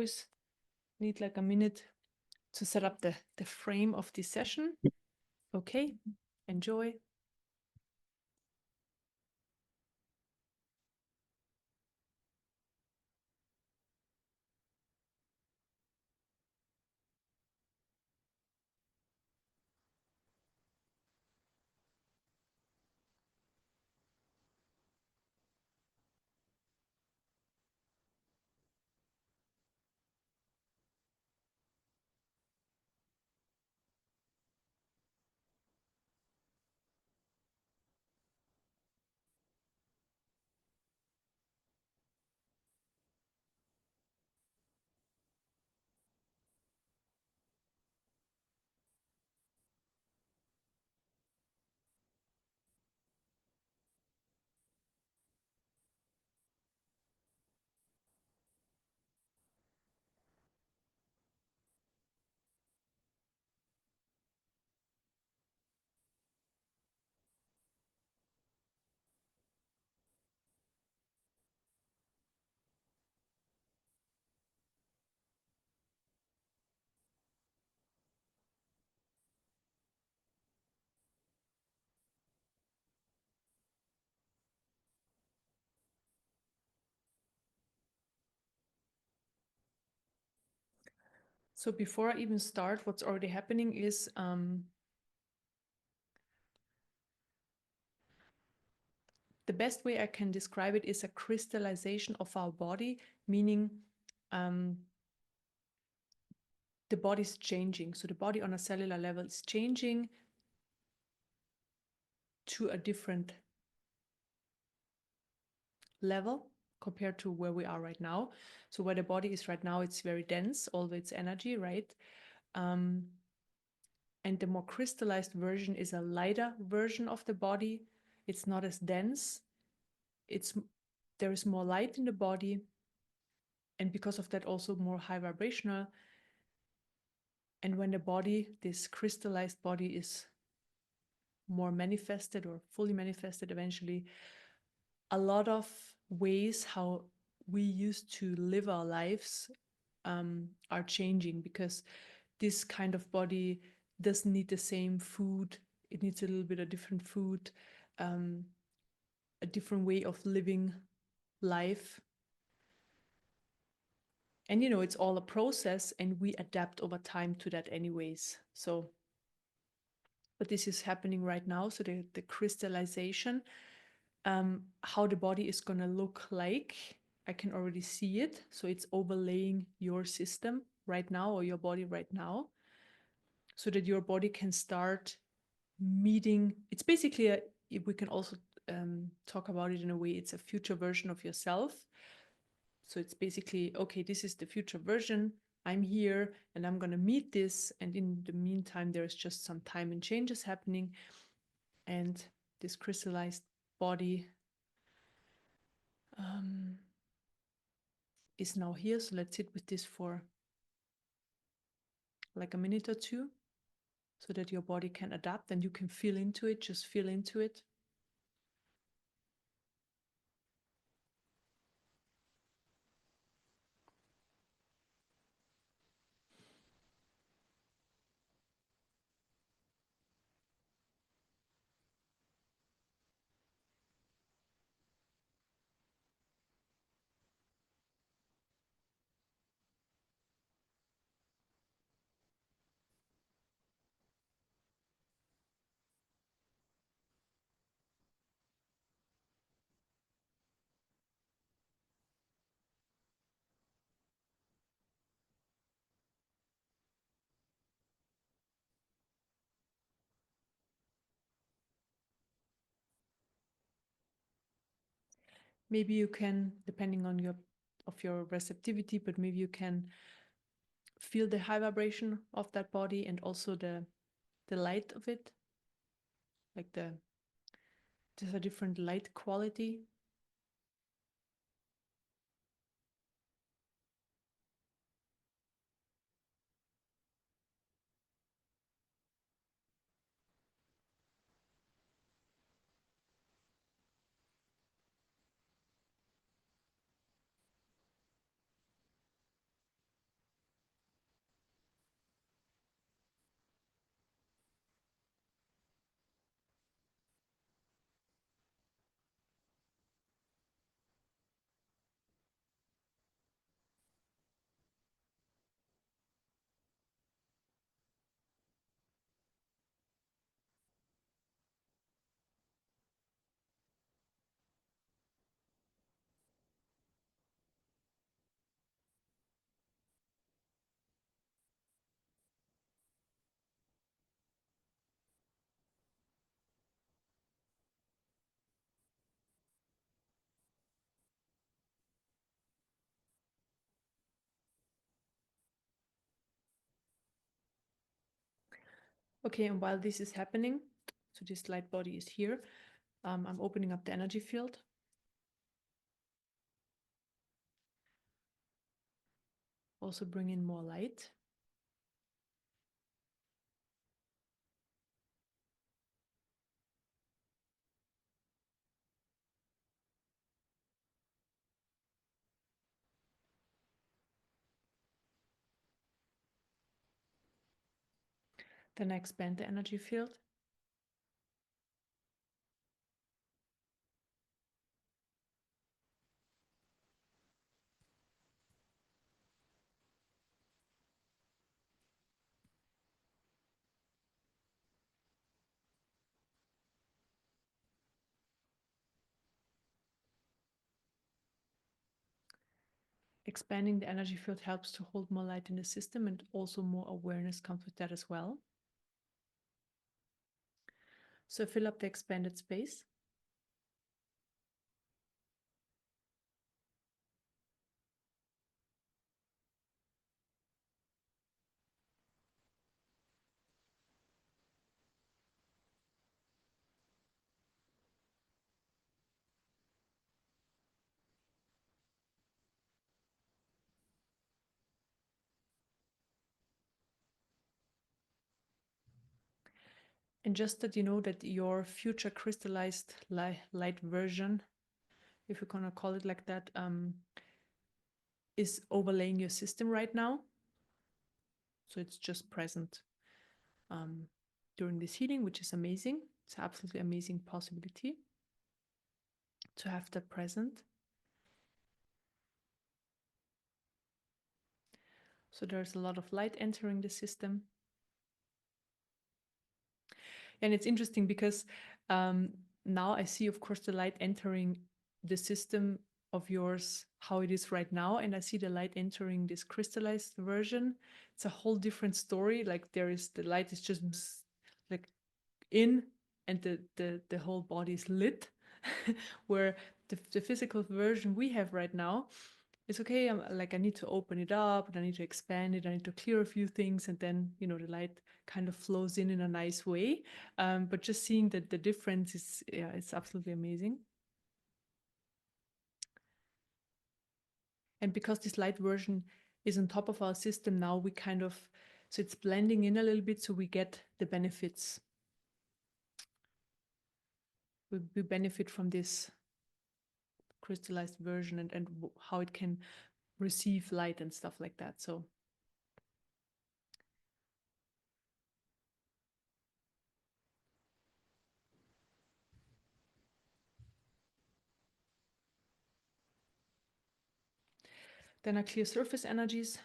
always need like a minute to set up the frame of this session. Okay, enjoy. So before I even start, what's already happening is the best way I can describe it is a crystallization of our body, meaning the body is changing. So the body on a cellular level is changing to a different level compared to where we are right now. So where the body is right now, it's very dense, all of its energy, right? And the more crystallized version is a lighter version of the body. It's not as dense. There is more light in the body, and because of that also more high vibrational. And when the body, this crystallized body, is more manifested or fully manifested eventually, a lot of ways how we used to live our lives are changing, because this kind of body doesn't need the same food. It needs a little bit of different food, a different way of living life. And it's all a process, and we adapt over time to that anyways. So, but this is happening right now. So the crystallization, how the body is going to look like, I can already see it. So it's overlaying your system right now, or your body right now, so that your body can start meeting. It's basically we can also talk about it in a way, it's a future version of yourself. So it's basically, okay, this is the future version. I'm here and I'm going to meet this. And in the meantime, there's just some time and changes happening. And this crystallized body is now here. So let's sit with this for like a minute or two, so that your body can adapt and you can feel into it. Just feel into it. Maybe you can, depending on your receptivity, but maybe you can feel the high vibration of that body, and also the light of it, like there's a different light quality. Okay, and while this is happening, so this light body is here, I'm opening up the energy field. Also bring in more light. Then I expand the energy field. Expanding the energy field helps to hold more light in the system, and also more awareness comes with that as well. So fill up the expanded space. And just that you know that your future crystallized light version, if you're gonna call it like that, is overlaying your system right now. So it's just present during this healing, which is amazing. It's an absolutely amazing possibility to have that present. So there's a lot of light entering the system. And it's interesting because now I see, of course, the light entering the system of yours, how it is right now. And I see the light entering this crystallized version. It's a whole different story. Like there is, the light is just like in, and the whole body is lit. Where the physical version we have right now, it's okay. I need to open it up and I need to expand it. I need to clear a few things, and then the light kind of flows in a nice way. But just seeing that the difference is, yeah, it's absolutely amazing. And because this light version is on top of our system now, we kind of, so it's blending in a little bit, so we get the benefits. We benefit from this crystallized version, and how it can receive light and stuff like that. So then I clear surface energies.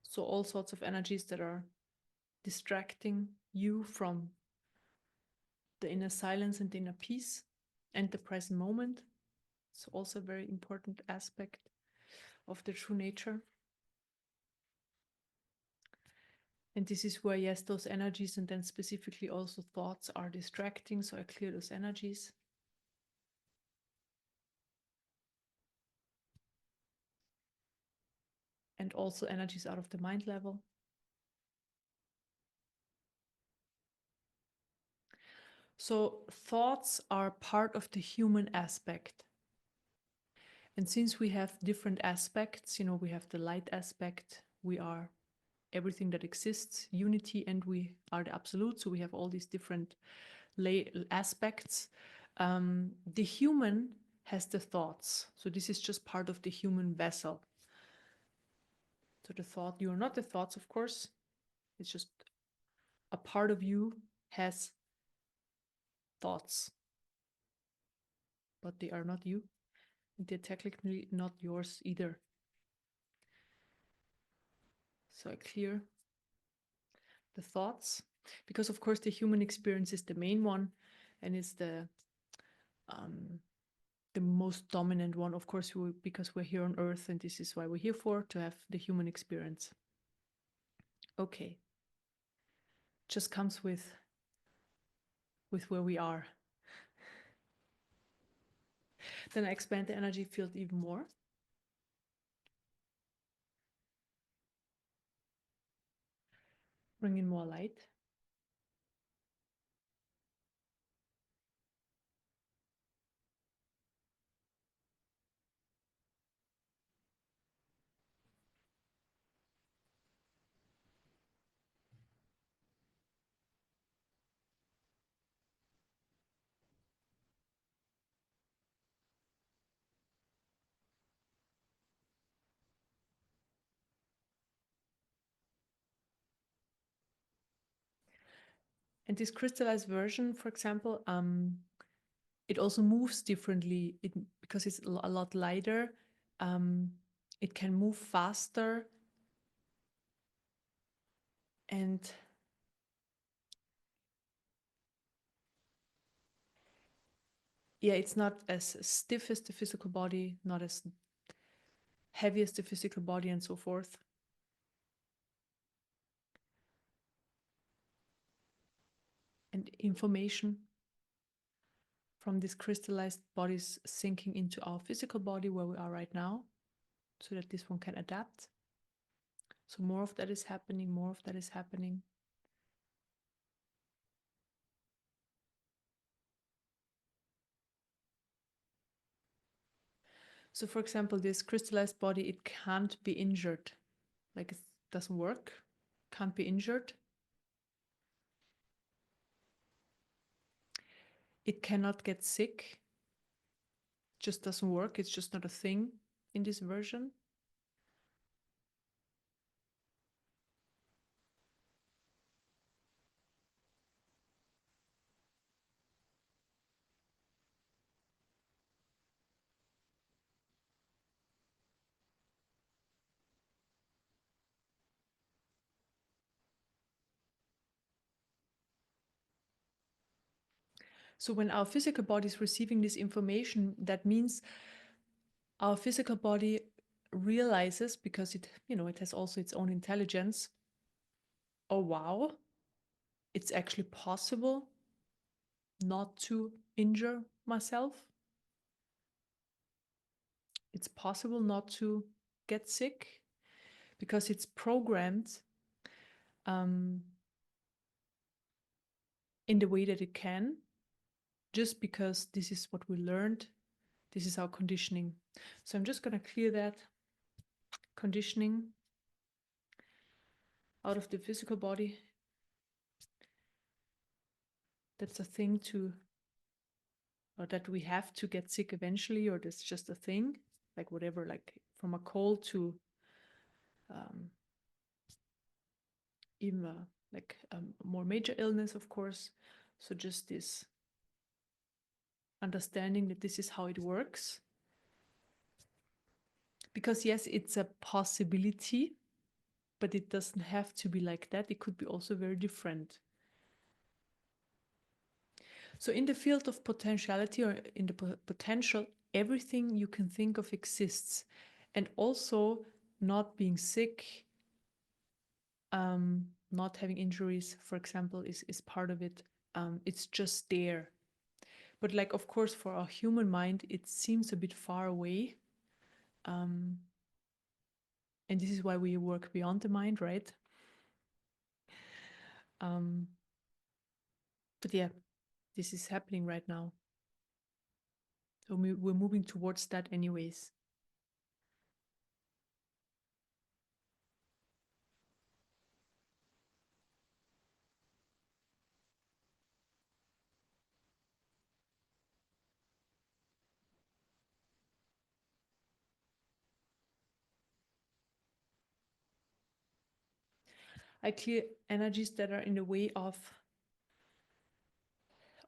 So all sorts of energies that are distracting you from the inner silence and the inner peace and the present moment. It's also a very important aspect of the true nature. And this is where, yes, those energies, and then specifically also thoughts, are distracting. So I clear those energies. And also energies out of the mind level. So thoughts are part of the human aspect. And since we have different aspects, we have the light aspect, we are everything that exists, unity, and we are the absolute. So we have all these different aspects. The human has the thoughts. So this is just part of the human vessel. So the thought, you are not the thoughts, of course. It's just a part of you has thoughts, but they are not you. They're technically not yours either. So I clear the thoughts, because of course the human experience is the main one, and is the most dominant one, of course, because we're here on Earth, and this is why we're here for, to have the human experience. Okay, just comes with where we are. Then I expand the energy field even more. Bring in more light. And this crystallized version, for example, it also moves differently because it's a lot lighter. It can move faster, and yeah, it's not as stiff as the physical body, not as heavy as the physical body, and so forth. And information from these crystallized bodies sinking into our physical body where we are right now, so that this one can adapt. So more of that is happening, more of that is happening. So for example, this crystallized body, it can't be injured. Like, it doesn't work, can't be injured. It cannot get sick, just doesn't work. It's just not a thing in this version. So when our physical body is receiving this information, that means our physical body realizes, because it has also its own intelligence, oh wow, it's actually possible not to injure myself. It's possible not to get sick, because it's programmed in the way that it can, just because this is what we learned. This is our conditioning. So I'm just going to clear that conditioning out of the physical body. That's a thing or that we have to get sick eventually, or that's just a thing, like whatever, like from a cold to even like a more major illness, of course. So just this understanding that this is how it works. Because yes, it's a possibility, but it doesn't have to be like that. It could be also very different. So in the field of potentiality, or in the potential, everything you can think of exists. And also not being sick, not having injuries, for example, is part of it. It's just there. But like, of course, for our human mind, it seems a bit far away. And this is why we work beyond the mind, right? But yeah, this is happening right now. So we're moving towards that anyways. I clear energies that are in the way of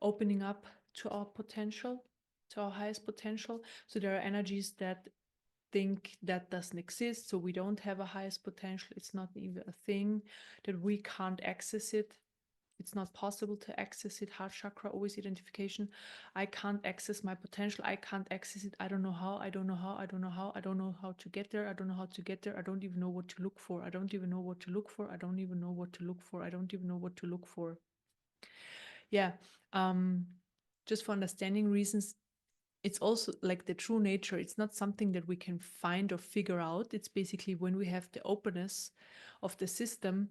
opening up to our potential, to our highest potential. So there are energies that think that doesn't exist, so we don't have a highest potential. It's not even a thing, that we can't access it. It's not possible to access it. Heart chakra, always identification. I can't access my potential. I can't access it. I don't know how. I don't know how. I don't know how. I don't know how to get there. I don't know how to get there. I don't even know what to look for. I don't even know what to look for. I don't even know what to look for. I don't even know what to look for. Yeah. Just for understanding reasons, it's also like the true nature. It's not something that we can find or figure out. It's basically when we have the openness of the system,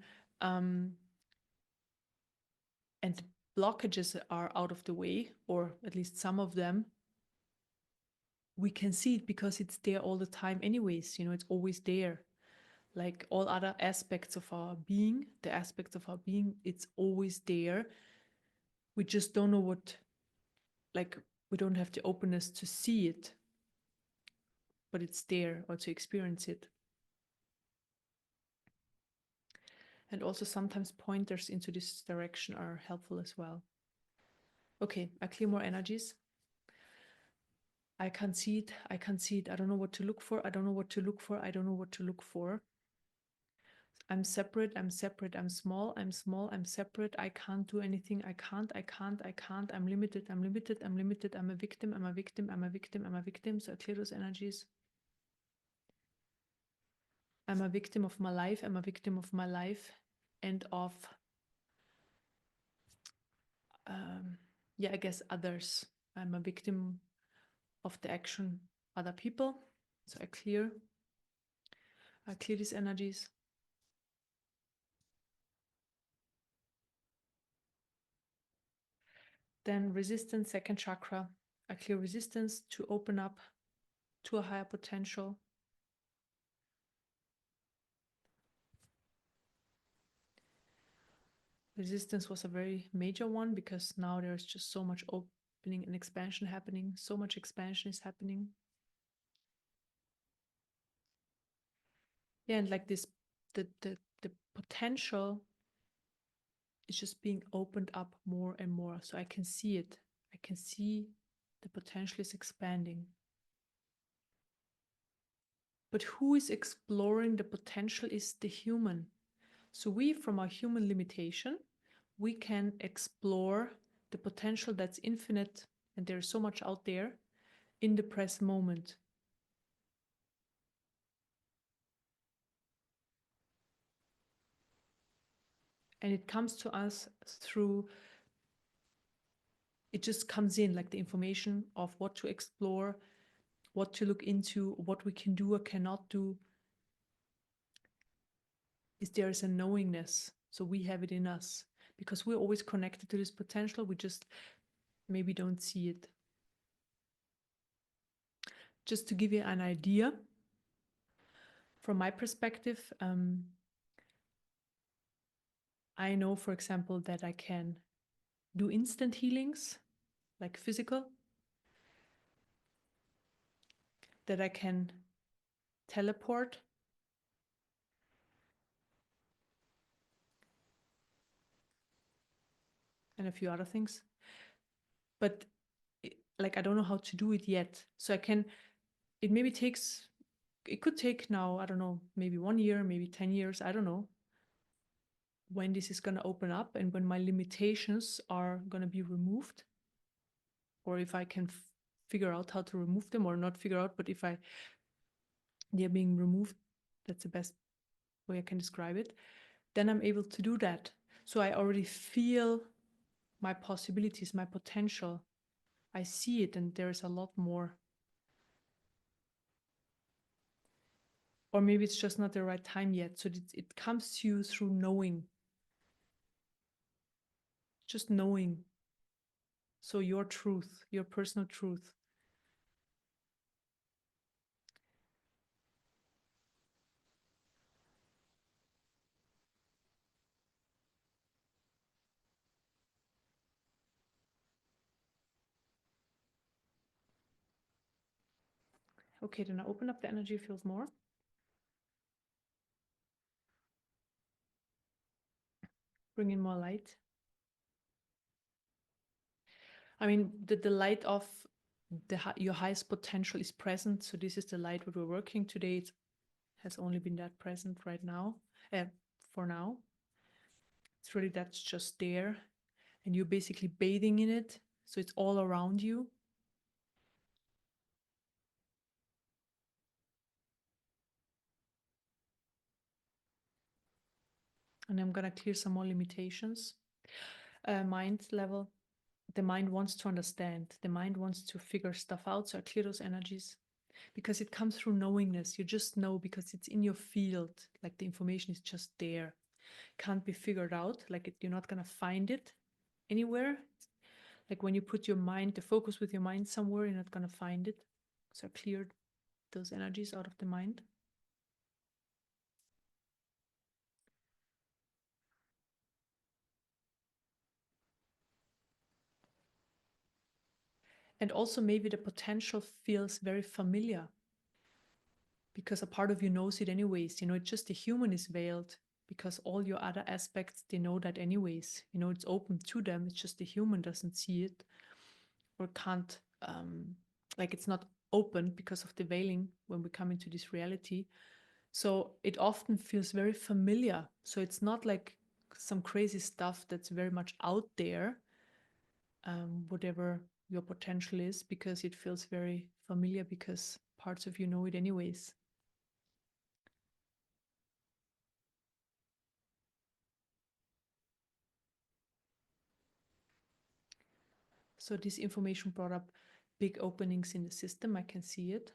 blockages are out of the way, or at least some of them, we can see it because it's there all the time anyways. It's always there. Like all other aspects of our being, the aspects of our being, it's always there. We just don't know like, we don't have the openness to see it, but it's there, or to experience it. And also sometimes pointers into this direction are helpful as well. Okay, I clear more energies. I can't see it. I can't see it. I don't know what to look for. I don't know what to look for. I don't know what to look for. I'm separate. I'm separate. I'm small. I'm small. I'm separate. I can't do anything. I can't. I can't. I can't. I'm limited. I'm limited. I'm limited. I'm a victim. I'm a victim. I'm a victim. I'm a victim. So I clear those energies. I'm a victim of my life. I'm a victim of my life and of, I guess others. I'm a victim of the action other people. So I clear these energies. Then resistance, second chakra. I clear resistance to open up to a higher potential. Resistance was a very major one because now there's just so much opening and expansion happening. So much expansion is happening. Yeah, and like this, the potential is just being opened up more and more. So I can see it. I can see the potential is expanding. But who is exploring the potential is the human. So we, from our human limitation, we can explore the potential that's infinite, and there's so much out there in the present moment. And it comes to us through, it just comes in like the information of what to explore, what to look into, what we can do or cannot do. Is there is a knowingness. So we have it in us because we're always connected to this potential. We just maybe don't see it. Just to give you an idea, from my perspective, I know, for example, that I can do instant healings, like physical, that I can teleport, and a few other things. But like, I don't know how to do it yet. So it maybe takes, it could take now, I don't know, maybe 1 year, maybe 10 years, I don't know, when this is going to open up and when my limitations are going to be removed, or if I can figure out how to remove them, or not figure out, but if they're being removed, that's the best way I can describe it, then I'm able to do that. So I already feel my possibilities, my potential. I see it, and there's a lot more. Or maybe it's just not the right time yet. So it comes to you through knowing. Just knowing. So your truth, your personal truth. Okay, then I open up the energy field more. Bring in more light. I mean, the light of your highest potential is present. So this is the light that we're working today. It has only been that present right now, for now. It's really, that's just there. And you're basically bathing in it. So it's all around you. And I'm going to clear some more limitations. Mind level. The mind wants to understand. The mind wants to figure stuff out. So I clear those energies. Because it comes through knowingness. You just know because it's in your field. Like the information is just there. Can't be figured out. Like you're not going to find it anywhere. Like when you put your mind, the focus with your mind somewhere, you're not going to find it. So clear those energies out of the mind. And also maybe the potential feels very familiar because a part of you knows it anyways. You know, it's just the human is veiled because all your other aspects, they know that anyways. You know, it's open to them. It's just the human doesn't see it or can't, like it's not open because of the veiling when we come into this reality. So it often feels very familiar. So it's not like some crazy stuff that's very much out there, whatever your potential is, because it feels very familiar because parts of you know it anyways. So this information brought up big openings in the system. I can see it.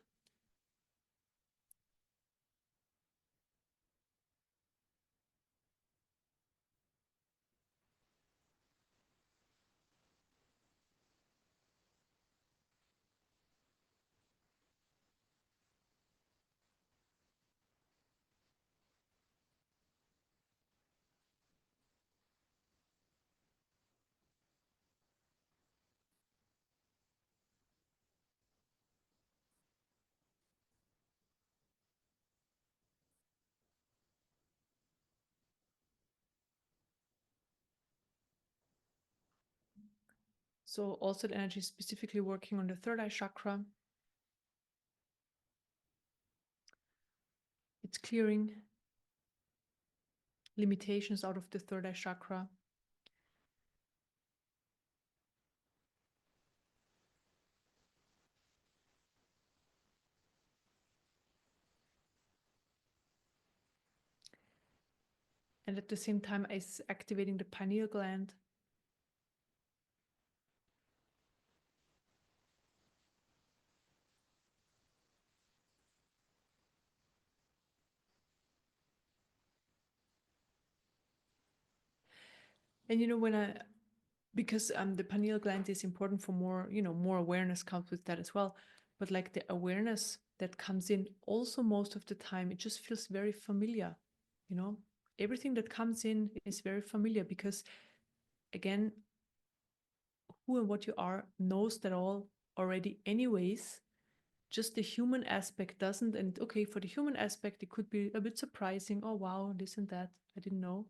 So also the energy is specifically working on the third eye chakra. It's clearing limitations out of the third eye chakra. And at the same time, it's activating the pineal gland. And you know, because the pineal gland is important for more, you know, more awareness comes with that as well. But like the awareness that comes in also most of the time, it just feels very familiar, you know. Everything that comes in is very familiar because, again, who and what you are knows that all already anyways. Just the human aspect doesn't. And okay, for the human aspect, it could be a bit surprising. Oh, wow, this and that. I didn't know.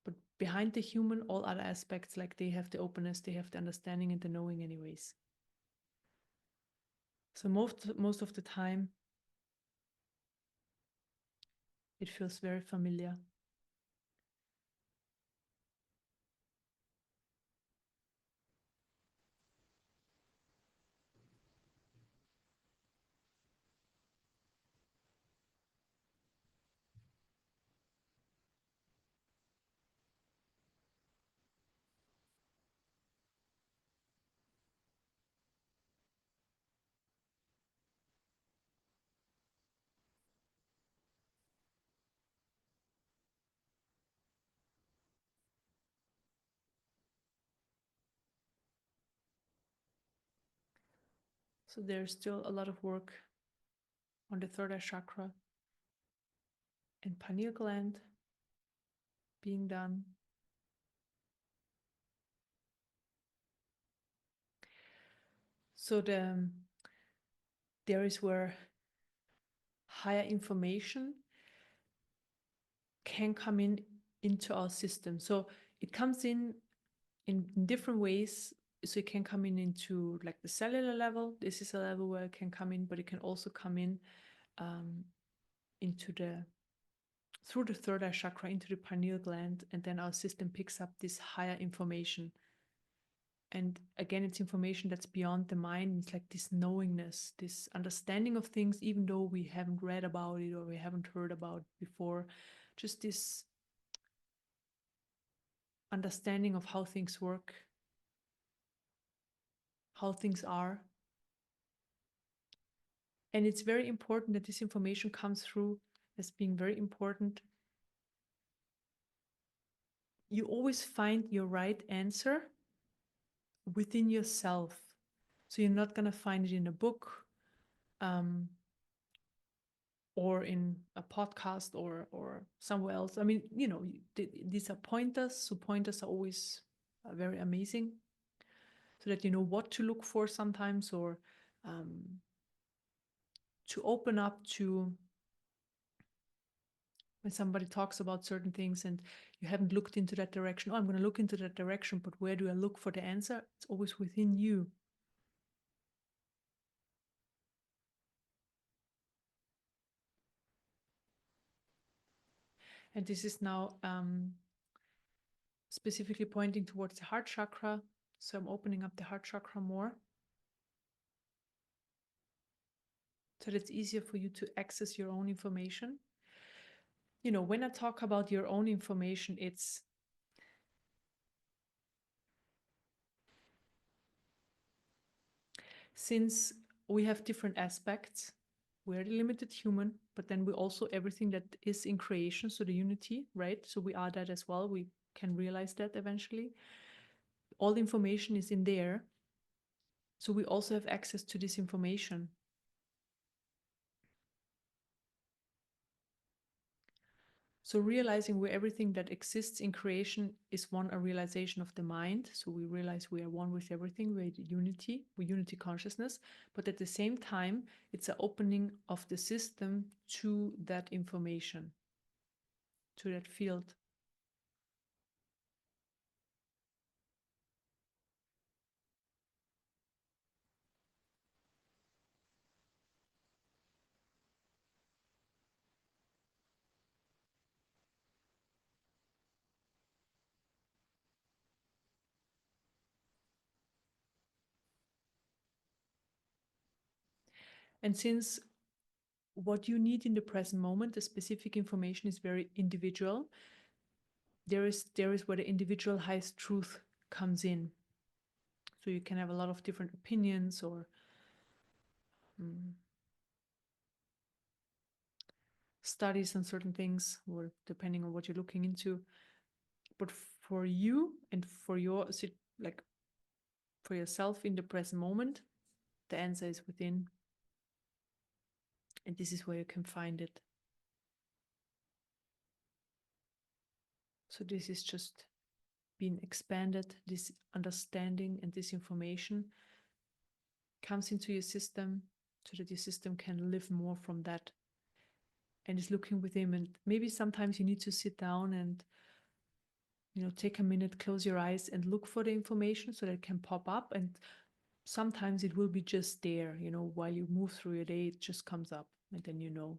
But behind the human, all other aspects, like they have the openness, they have the understanding and the knowing anyways. So most of the time, it feels very familiar. So there's still a lot of work on the third eye chakra and pineal gland being done. So there is where higher information can come in into our system. So it comes in different ways. So it can come in into like the cellular level. This is a level where it can come in, but it can also come in into the through the third eye chakra into the pineal gland, and then our system picks up this higher information. And again, it's information that's beyond the mind. It's like this knowingness, this understanding of things, even though we haven't read about it or we haven't heard about it before. Just this understanding of how things work, how things are. And it's very important that this information comes through as being very important you always find your right answer within yourself. So you're not going to find it in a book, um, or in a podcast, or somewhere else. I mean, you know, these are pointers. So pointers are always very amazing, so that you know what to look for sometimes, or um, to open up to when somebody talks about certain things and you haven't looked into that direction. Oh, I'm going to look into that direction, but where do I look for the answer? It's always within you. And this is now specifically pointing towards the heart chakra. So I'm opening up the heart chakra more, so that it's easier for you to access your own information. You know, when I talk about your own information, it's since we have different aspects. We're the limited human, but then we also everything that is in creation, so the unity, right? So we are that as well. We can realize that eventually. All the information is in there. So we also have access to this information. So realizing where everything that exists in creation is one, a realization of the mind. So we realize we are one with everything, we're unity, we're unity consciousness. But at the same time, it's an opening of the system to that information, to that field. And since what you need in the present moment, the specific information is very individual, there is where the individual highest truth comes in. So you can have a lot of different opinions or studies on certain things, or depending on what you're looking into. But for you and for your like for yourself in the present moment, the answer is within, and this is where you can find it. So this is just being expanded. This understanding and this information comes into your system, so that your system can live more from that and is looking within. And maybe sometimes you need to sit down and, you know, take a minute, close your eyes and look for the information so that it can pop up. And sometimes it will be just there, you know, while you move through your day, it just comes up and then you know.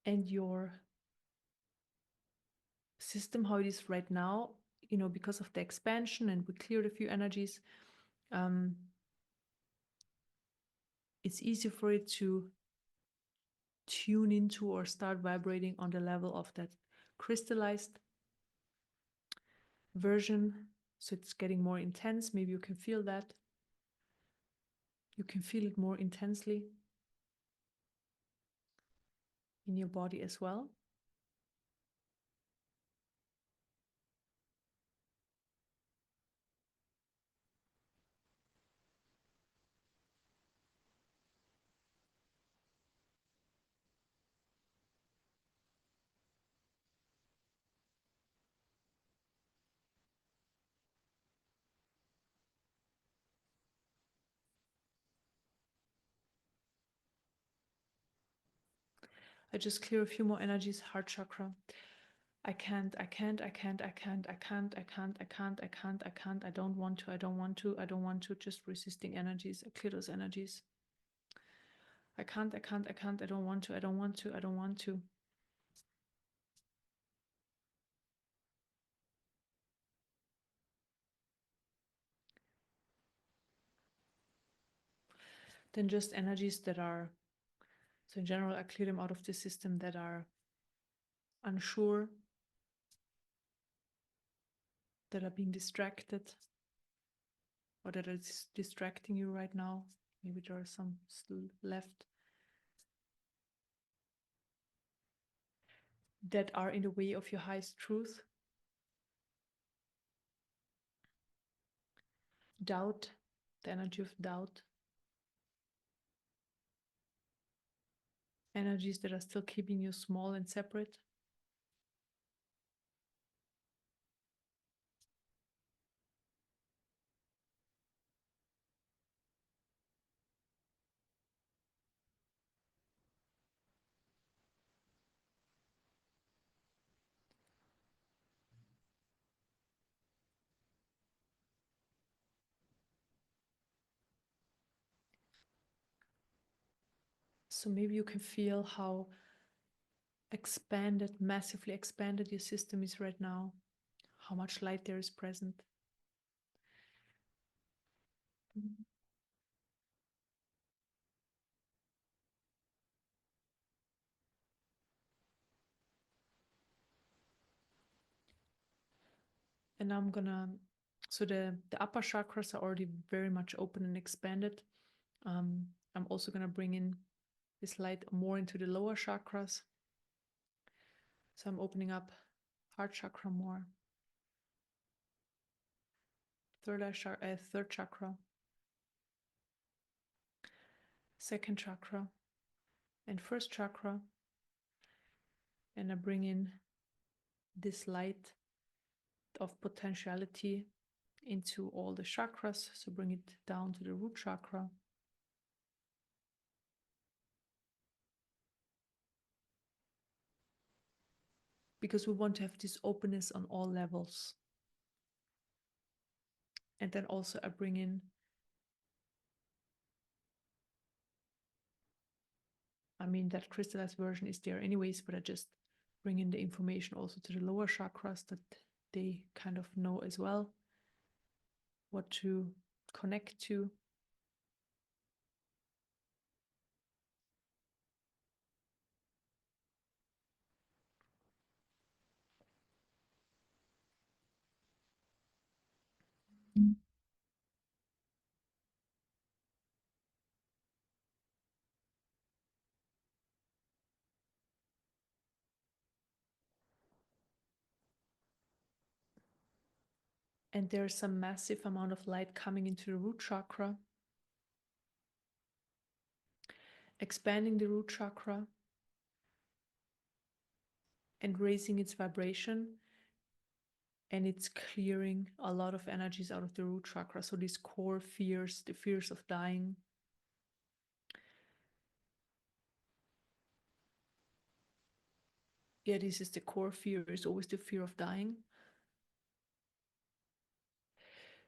And your system, how it is right now, you know, because of the expansion and we cleared a few energies, um, it's easy for it to tune into or start vibrating on the level of that crystallized version. So it's getting more intense. Maybe you can feel that. You can feel it more intensely in your body as well. I just clear a few more energies. Heart chakra. I can't, I can't, I can't, I can't, I can't, I can't, I can't, I can't, I can't, I don't want to, I don't want to, I don't want to, just resisting energies. I clear those energies. I can't, I can't, I can't, I don't want to, I don't want to, I don't want to. Then just energies that are, so in general, I clear them out of the system that are unsure, that are being distracted, or that is distracting you right now. Maybe there are some still left that are in the way of your highest truth. Doubt, the energy of doubt. Energies that are still keeping you small and separate. So maybe you can feel how expanded, massively expanded your system is right now, how much light there is present. And I'm gonna, so the upper chakras are already very much open and expanded. I'm also gonna bring in this light more into the lower chakras. So I'm opening up heart chakra more, third chakra, second chakra, and first chakra. And I bring in this light of potentiality into all the chakras. So bring it down to the root chakra. Because we want to have this openness on all levels. And then also I bring in, I mean, that crystallized version is there anyways, but I just bring in the information also to the lower chakras that they kind of know as well what to connect to. And there's a massive amount of light coming into the root chakra, expanding the root chakra and raising its vibration. And it's clearing a lot of energies out of the root chakra. So these core fears, the fears of dying, yeah, this is the core fear, is always the fear of dying.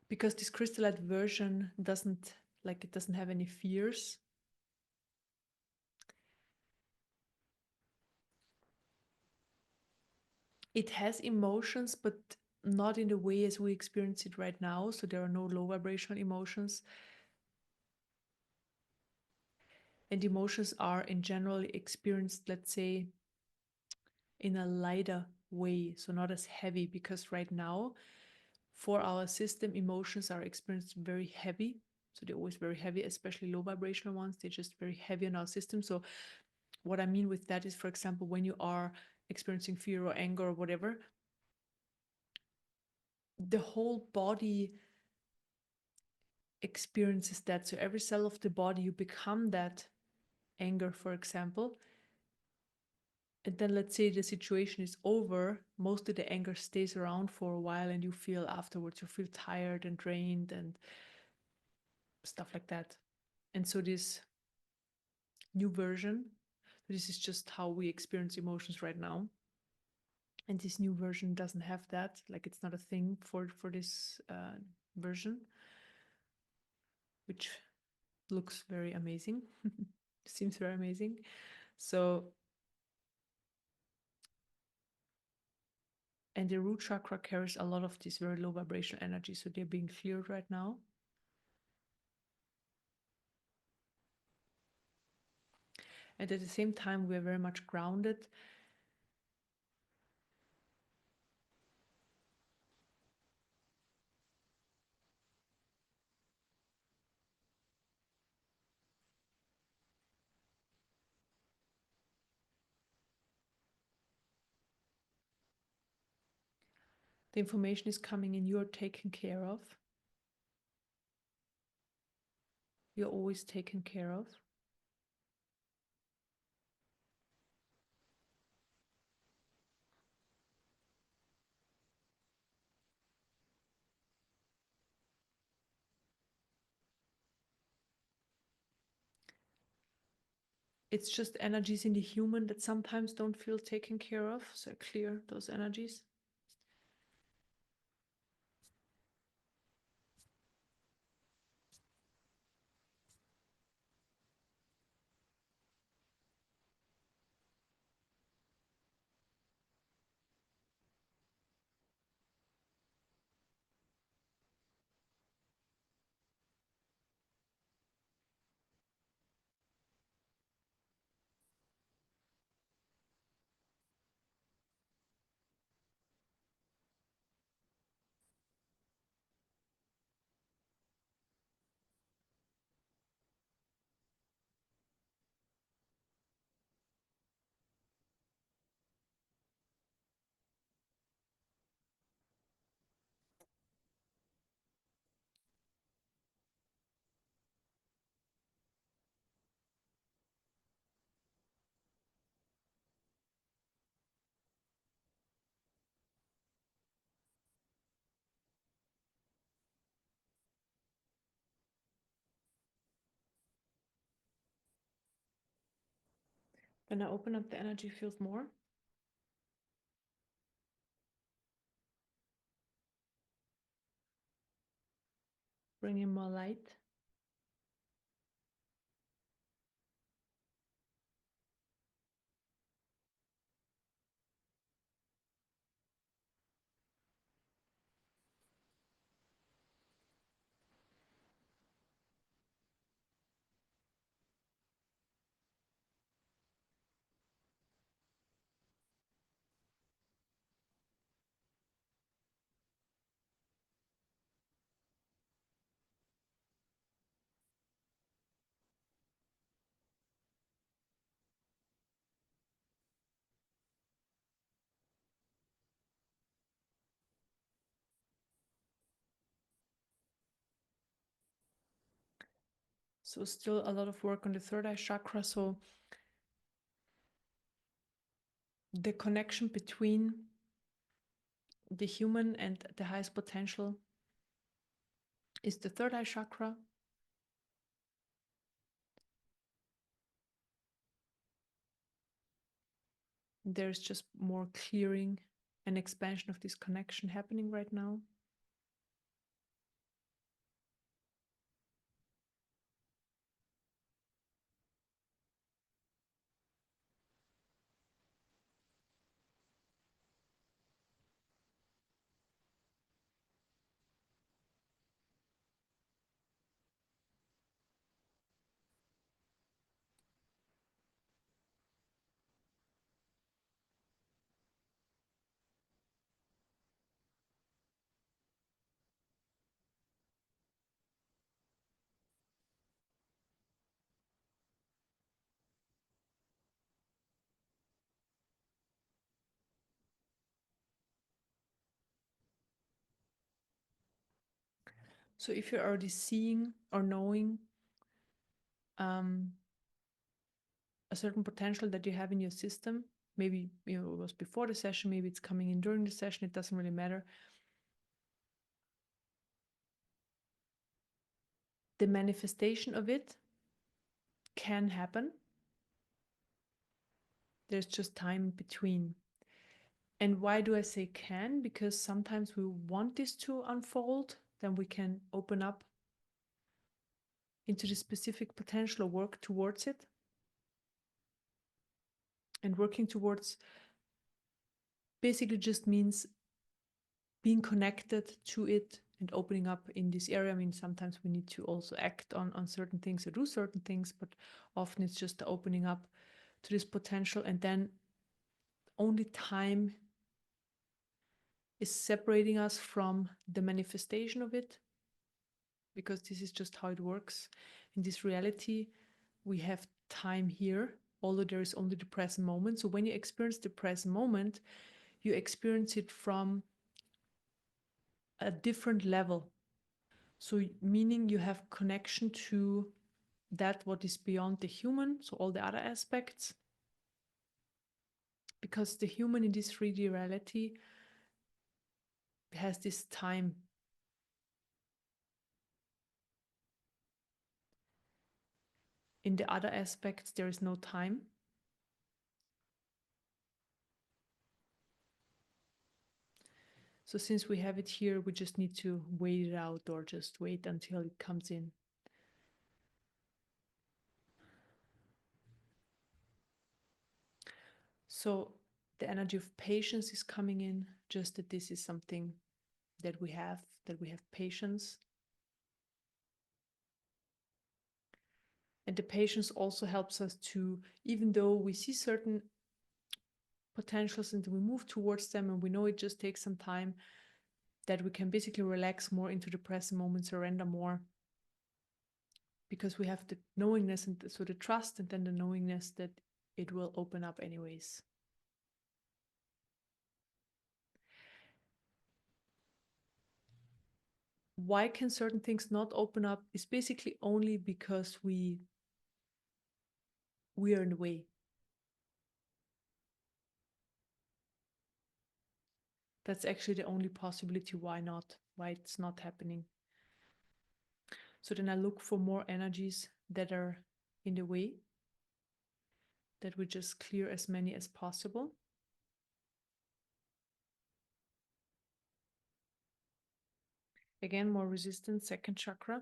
Because this crystallite version doesn't have any fears. It has emotions, but not in the way as we experience it right now. So there are no low vibrational emotions. And emotions are in general experienced, let's say, in a lighter way. So not as heavy, because right now, for our system, emotions are experienced very heavy. So they're always very heavy, especially low vibrational ones. They're just very heavy in our system. So what I mean with that is, for example, when you are experiencing fear or anger or whatever, the whole body experiences that. So every cell of the body, you become that anger, for example. And then let's say the situation is over, most of the anger stays around for a while, and you feel afterwards, you feel tired and drained and stuff like that. And so this new version, this is just how we experience emotions right now. And this new version doesn't have that, like it's not a thing for this version, which looks very amazing. Seems very amazing. So, and the root chakra carries a lot of this very low vibrational energy, so they're being cleared right now. And at the same time, we are very much grounded. The information is coming in, you're taken care of. You're always taken care of. It's just energies in the human that sometimes don't feel taken care of. So clear those energies. When I open up the energy field more, bring in more light. So still a lot of work on the third eye chakra. So the connection between the human and the highest potential is the third eye chakra. There's just more clearing and expansion of this connection happening right now. So if you're already seeing or knowing a certain potential that you have in your system, maybe it was before the session, maybe it's coming in during the session, it doesn't really matter. The manifestation of it can happen. There's just time between. And why do I say can? Because sometimes we want this to unfold, then we can open up into the specific potential or work towards it. And working towards basically just means being connected to it and opening up in this area. I mean, sometimes we need to also act on certain things or do certain things, but often it's just the opening up to this potential, and then only time is separating us from the manifestation of it, because this is just how it works. In this reality, we have time here, although there is only the present moment. So when you experience the present moment, you experience it from a different level. So meaning you have connection to that what is beyond the human, so all the other aspects. Because the human in this 3D reality has this time. In the other aspects, there is no time. So since we have it here, we just need to wait it out or just wait until it comes in. So the energy of patience is coming in, just that this is something that we have patience. And the patience also helps us to, even though we see certain potentials and we move towards them and we know it just takes some time, that we can basically relax more into the present moment, surrender more, because we have the knowingness and so the trust, and then the knowingness that it will open up anyways. Why can certain things not open up is basically only because we are in the way. That's actually the only possibility why it's not happening. So then I look for more energies that are in the way, that we just clear as many as possible. Again, more resistance, second chakra.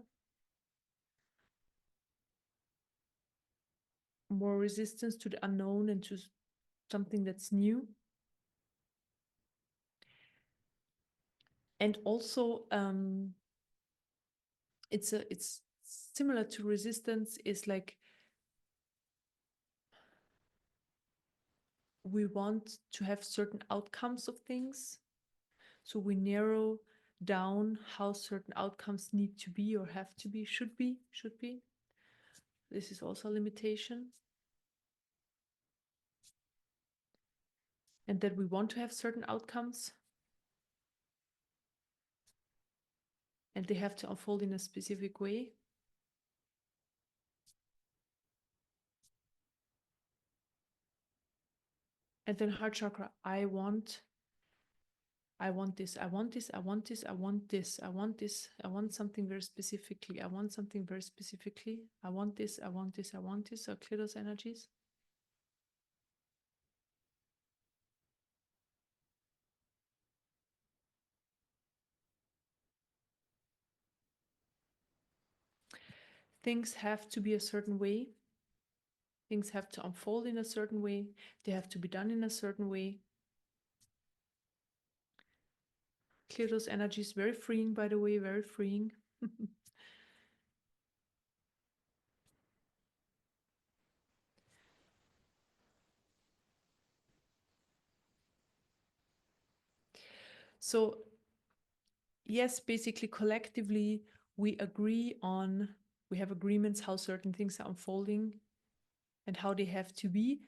More resistance to the unknown and to something that's new. And also, it's similar to resistance, is like we want to have certain outcomes of things. So we narrow down how certain outcomes need to be or have to be, should be. This is also a limitation. And that we want to have certain outcomes. And they have to unfold in a specific way. And then heart chakra, I want this, I want this, I want this, I want this, I want this, I want something very specifically, I want something very specifically, I want this, I want this, I want this. So clear those energies. Things have to be a certain way. Things have to unfold in a certain way. They have to be done in a certain way. Clear those energies. Very freeing, by the way, very freeing. So yes, basically collectively we have agreements how certain things are unfolding and how they have to be.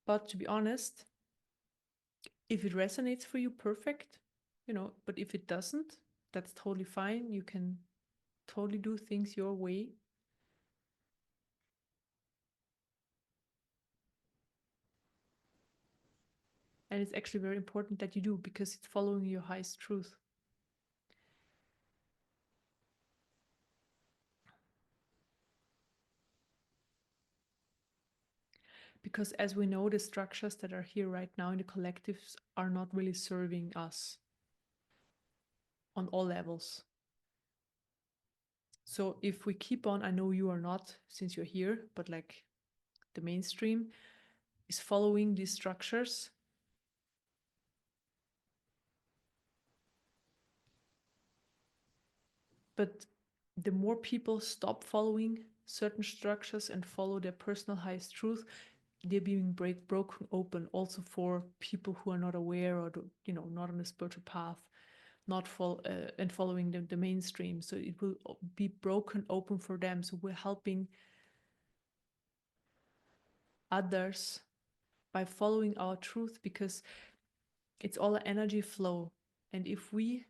But to be honest, if it resonates for you, perfect, but if it doesn't, that's totally fine. You can totally do things your way. And it's actually very important that you do, because it's following your highest truth. Because as we know, the structures that are here right now in the collectives are not really serving us on all levels. So if we keep on, I know you are not since you're here, but like the mainstream is following these structures, but the more people stop following certain structures and follow their personal highest truth, they're being broken open also for people who are not aware or not on the spiritual path, not and following the mainstream. So it will be broken open for them. So we're helping others by following our truth, because it's all an energy flow. And if we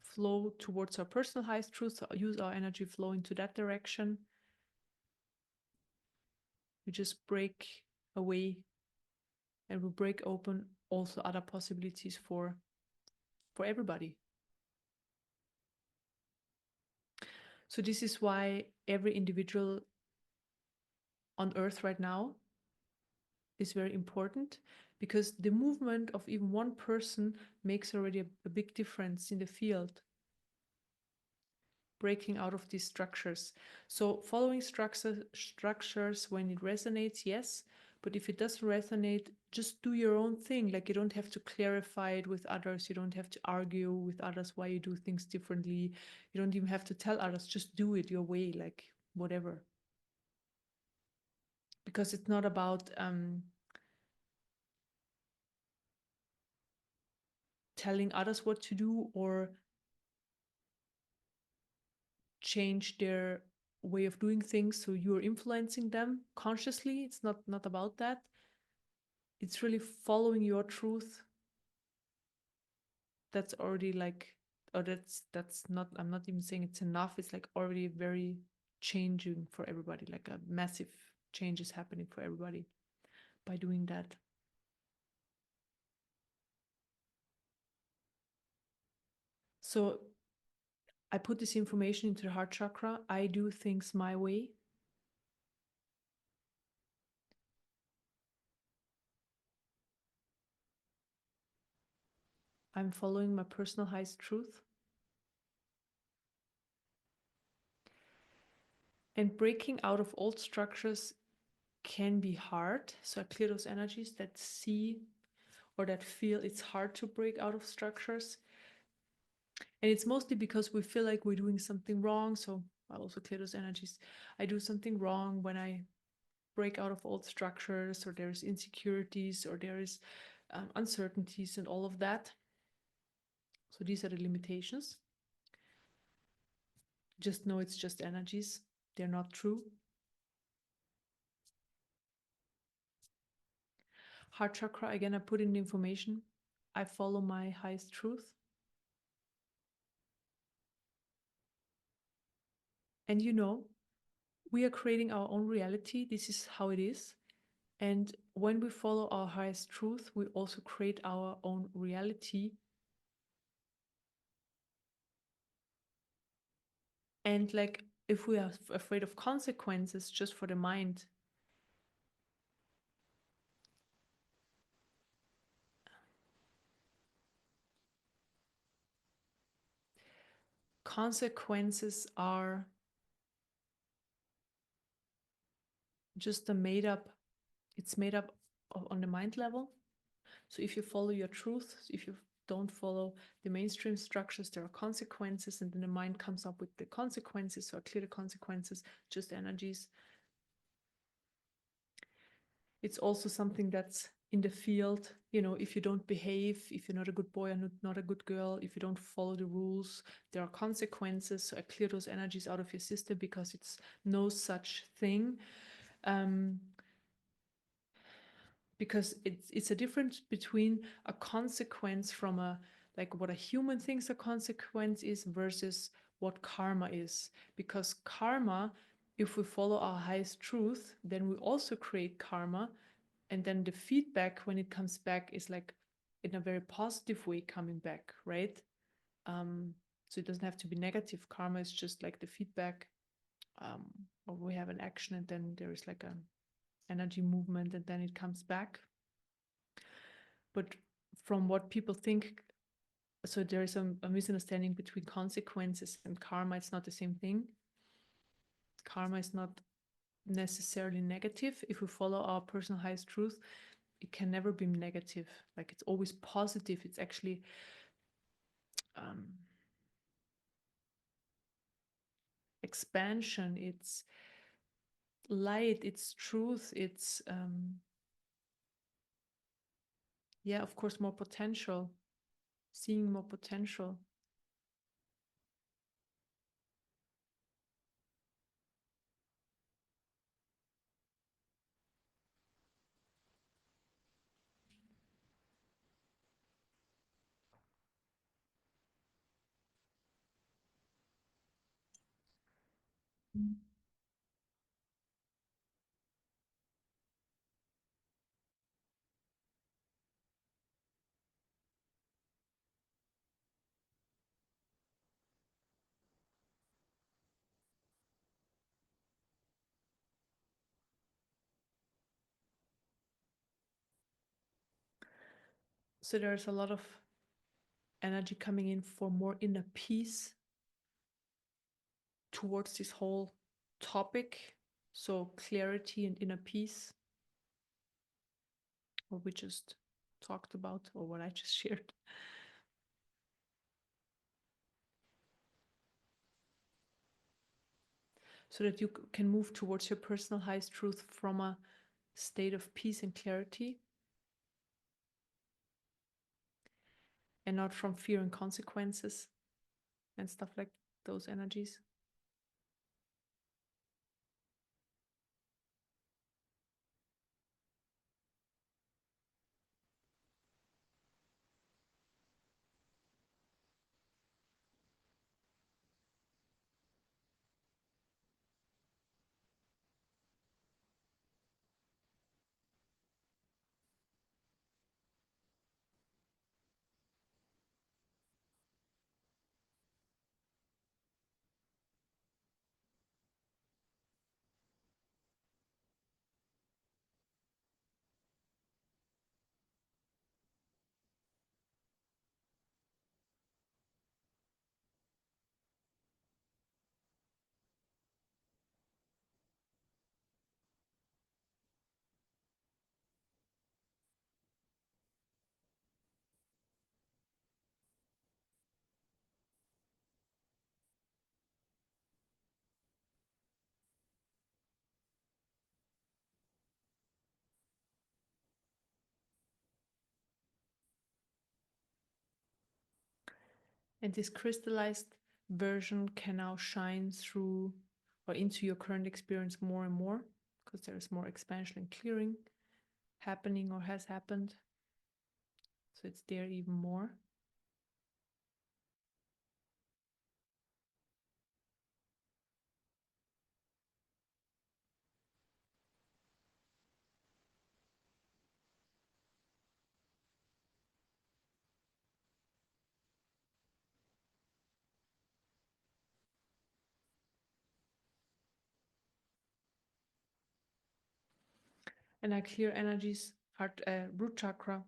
flow towards our personal highest truth, use our energy flow into that direction, we just break away and we break open also other possibilities for everybody. So this is why every individual on earth right now is very important, because the movement of even one person makes already a big difference in the field, breaking out of these structures. So following structures when it resonates, yes, but if it doesn't resonate, just do your own thing. Like, you don't have to clarify it with others, you don't have to argue with others why you do things differently, you don't even have to tell others, just do it your way, like whatever. Because it's not about telling others what to do or change their way of doing things so you're influencing them consciously. It's not about that. It's really following your truth. That's already like, or that's not, I'm not even saying it's enough, it's like already very changing for everybody, like a massive change is happening for everybody by doing that. So I put this information into the heart chakra. I do things my way. I'm following my personal highest truth. And breaking out of old structures can be hard. So I clear those energies that see or that feel it's hard to break out of structures. And it's mostly because we feel like we're doing something wrong. So I also clear those energies. I do something wrong when I break out of old structures, or there's insecurities, or there is uncertainties and all of that. So these are the limitations. Just know it's just energies. They're not true. Heart chakra, again, I put in the information. I follow my highest truth. And we are creating our own reality. This is how it is. And when we follow our highest truth, we also create our own reality. And like, if we are afraid of consequences just for the mind, consequences are just it's made up on the mind level. So if you follow your truth, if you don't follow the mainstream structures, there are consequences, and then the mind comes up with the consequences. So I clear the consequences, just energies. It's also something that's in the field. If you don't behave, if you're not a good boy or not a good girl, if you don't follow the rules, there are consequences. So I clear those energies out of your system, because it's no such thing. Because it's a difference between a consequence from like what a human thinks a consequence is versus what karma is. Because karma, if we follow our highest truth, then we also create karma, and then the feedback when it comes back is like in a very positive way coming back, right? So it doesn't have to be negative. Karma is just like the feedback or we have an action and then there is like an energy movement and then it comes back. But from what people think, so there is a misunderstanding between consequences and karma. It's not the same thing. Karma is not necessarily negative. If we follow our personal highest truth, it can never be negative. Like it's always positive. It's actually expansion. It's light. It's truth. It's yeah, of course, more potential. Seeing more potential. So there's a lot of energy coming in for more inner peace towards this whole topic. So clarity and inner peace, what we just talked about, or what I just shared. So that you can move towards your personal highest truth from a state of peace and clarity, and not from fear and consequences and stuff like those energies. And this crystallized version can now shine through or into your current experience more and more, because there is more expansion and clearing happening or has happened. So it's there even more. And our clear energies are root chakra.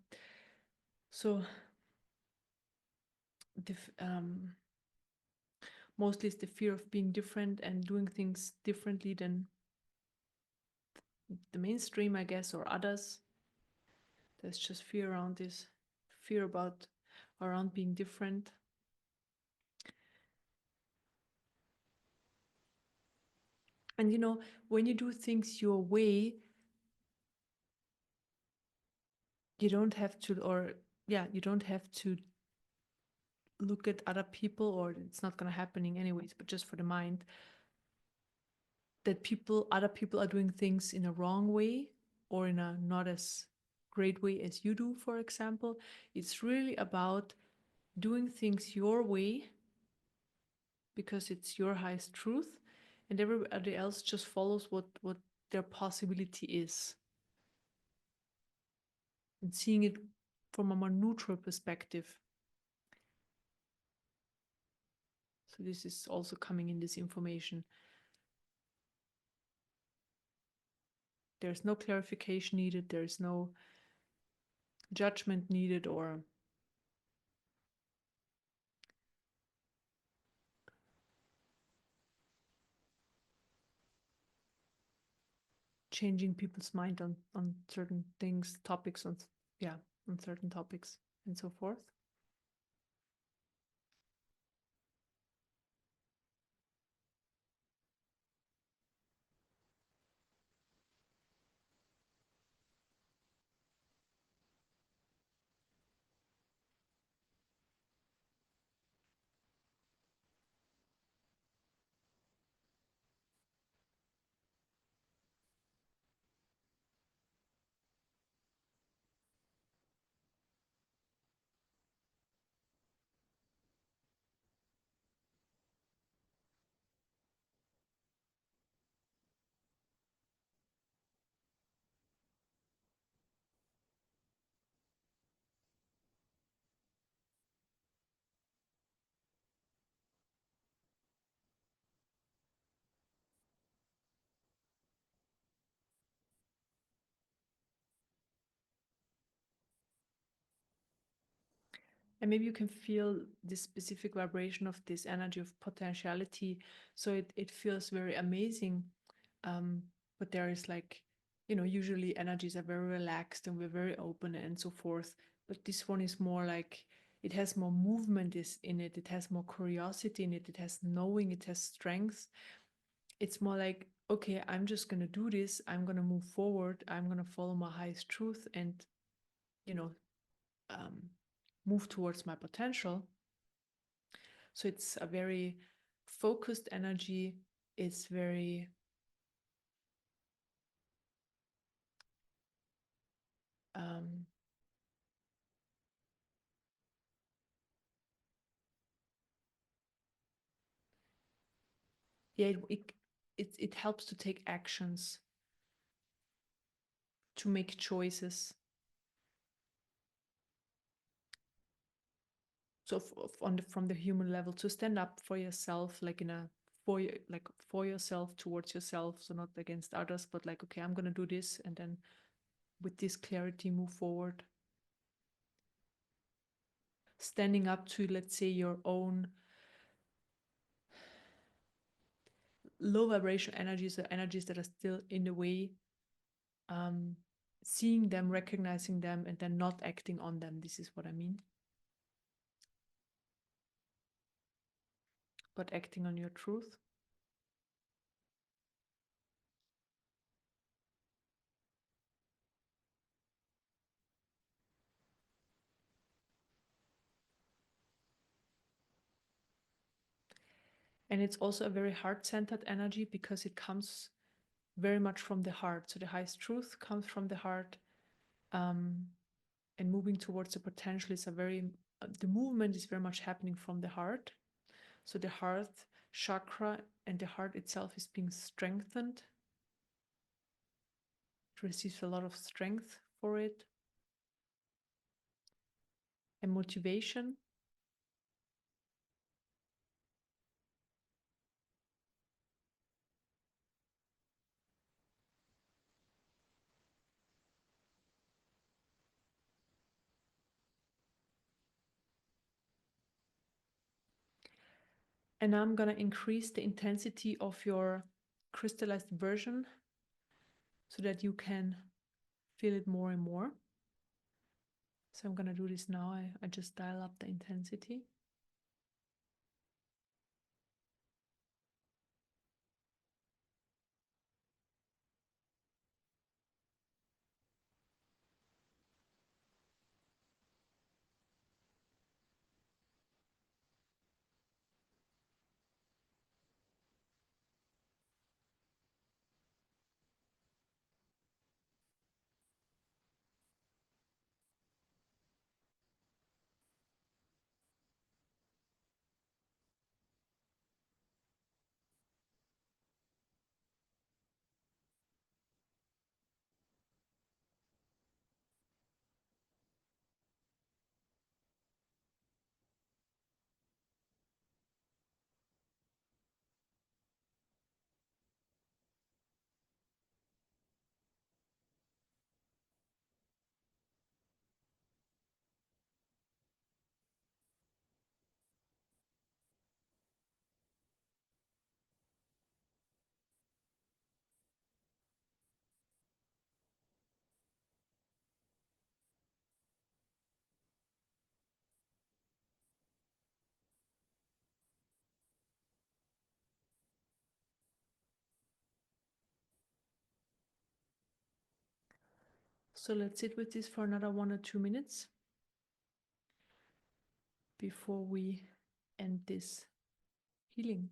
So the, mostly it's the fear of being different and doing things differently than the mainstream, I guess, or others. There's just fear around this, fear about around being different. And you know, when you do things your way, you don't have to, or yeah, you don't have to look at other people, or it's not going to happening anyways, but just for the mind, that other people are doing things in a wrong way or in a not as great way as you do, for example. It's really about doing things your way because it's your highest truth, and everybody else just follows what their possibility is, and seeing it from a more neutral perspective. So this is also coming in this information. There's no clarification needed. There's no judgment needed or changing people's mind on certain things, topics, on yeah, on certain topics and so forth. And maybe you can feel this specific vibration of this energy of potentiality. So it feels very amazing. Um, but there is like, usually energies are very relaxed and we're very open and so forth. But this one is more like it has more movement is in it. It has more curiosity in it. It has knowing, it has strength. It's more like, okay, I'm just going to do this. I'm going to move forward. I'm going to follow my highest truth and, you know, um, move towards my potential. So it's a very focused energy. It's very um, yeah, it helps to take actions, to make choices. So from the human level, to stand up for yourself, like for yourself, towards yourself, so not against others, but like, okay, I'm gonna do this, and then with this clarity move forward, standing up to, let's say, your own low vibration energies or energies that are still in the way, um, seeing them, recognizing them, and then not acting on them. This is what I mean. But acting on your truth. And it's also a very heart-centered energy because it comes very much from the heart. So the highest truth comes from the heart. Um, and moving towards the potential is the movement is very much happening from the heart. So the heart chakra and the heart itself is being strengthened. It receives a lot of strength for it and motivation. And I'm going to increase the intensity of your crystallized version so that you can feel it more and more. So I'm going to do this now. I just dial up the intensity. So let's sit with this for another 1 or 2 minutes before we end this healing.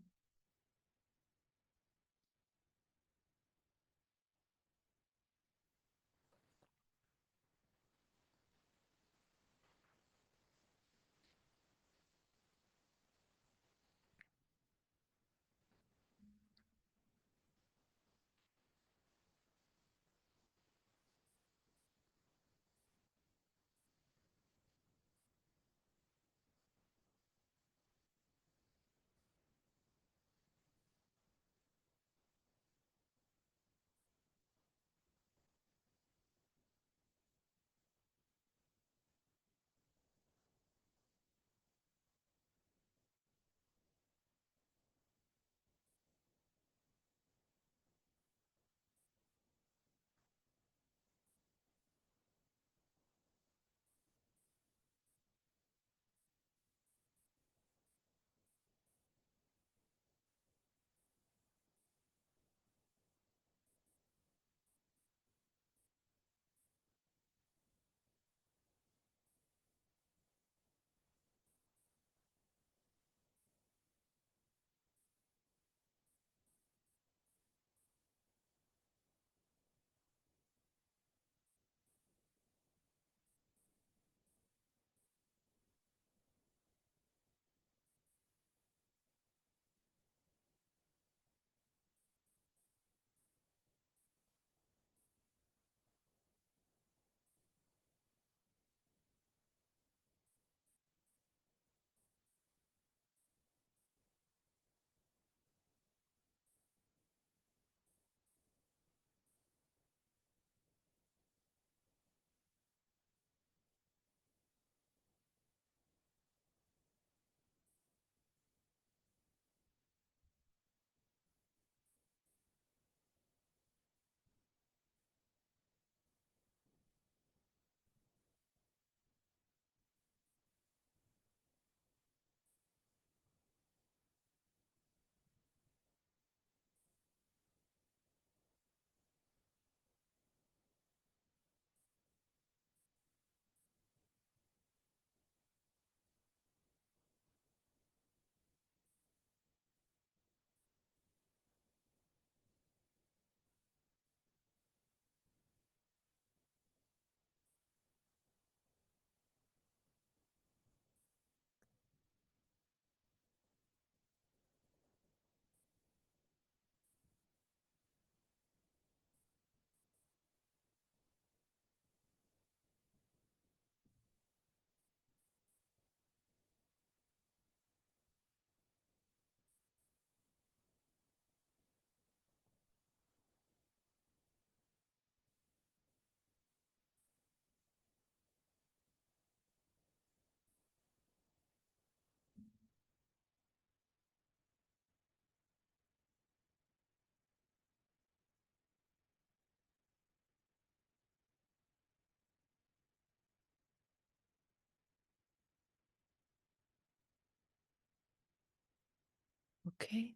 Okay,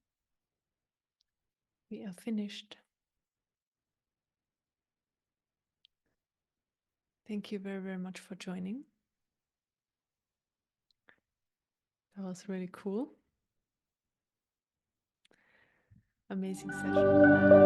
we are finished. Thank you very, very much for joining. That was really cool. Amazing session.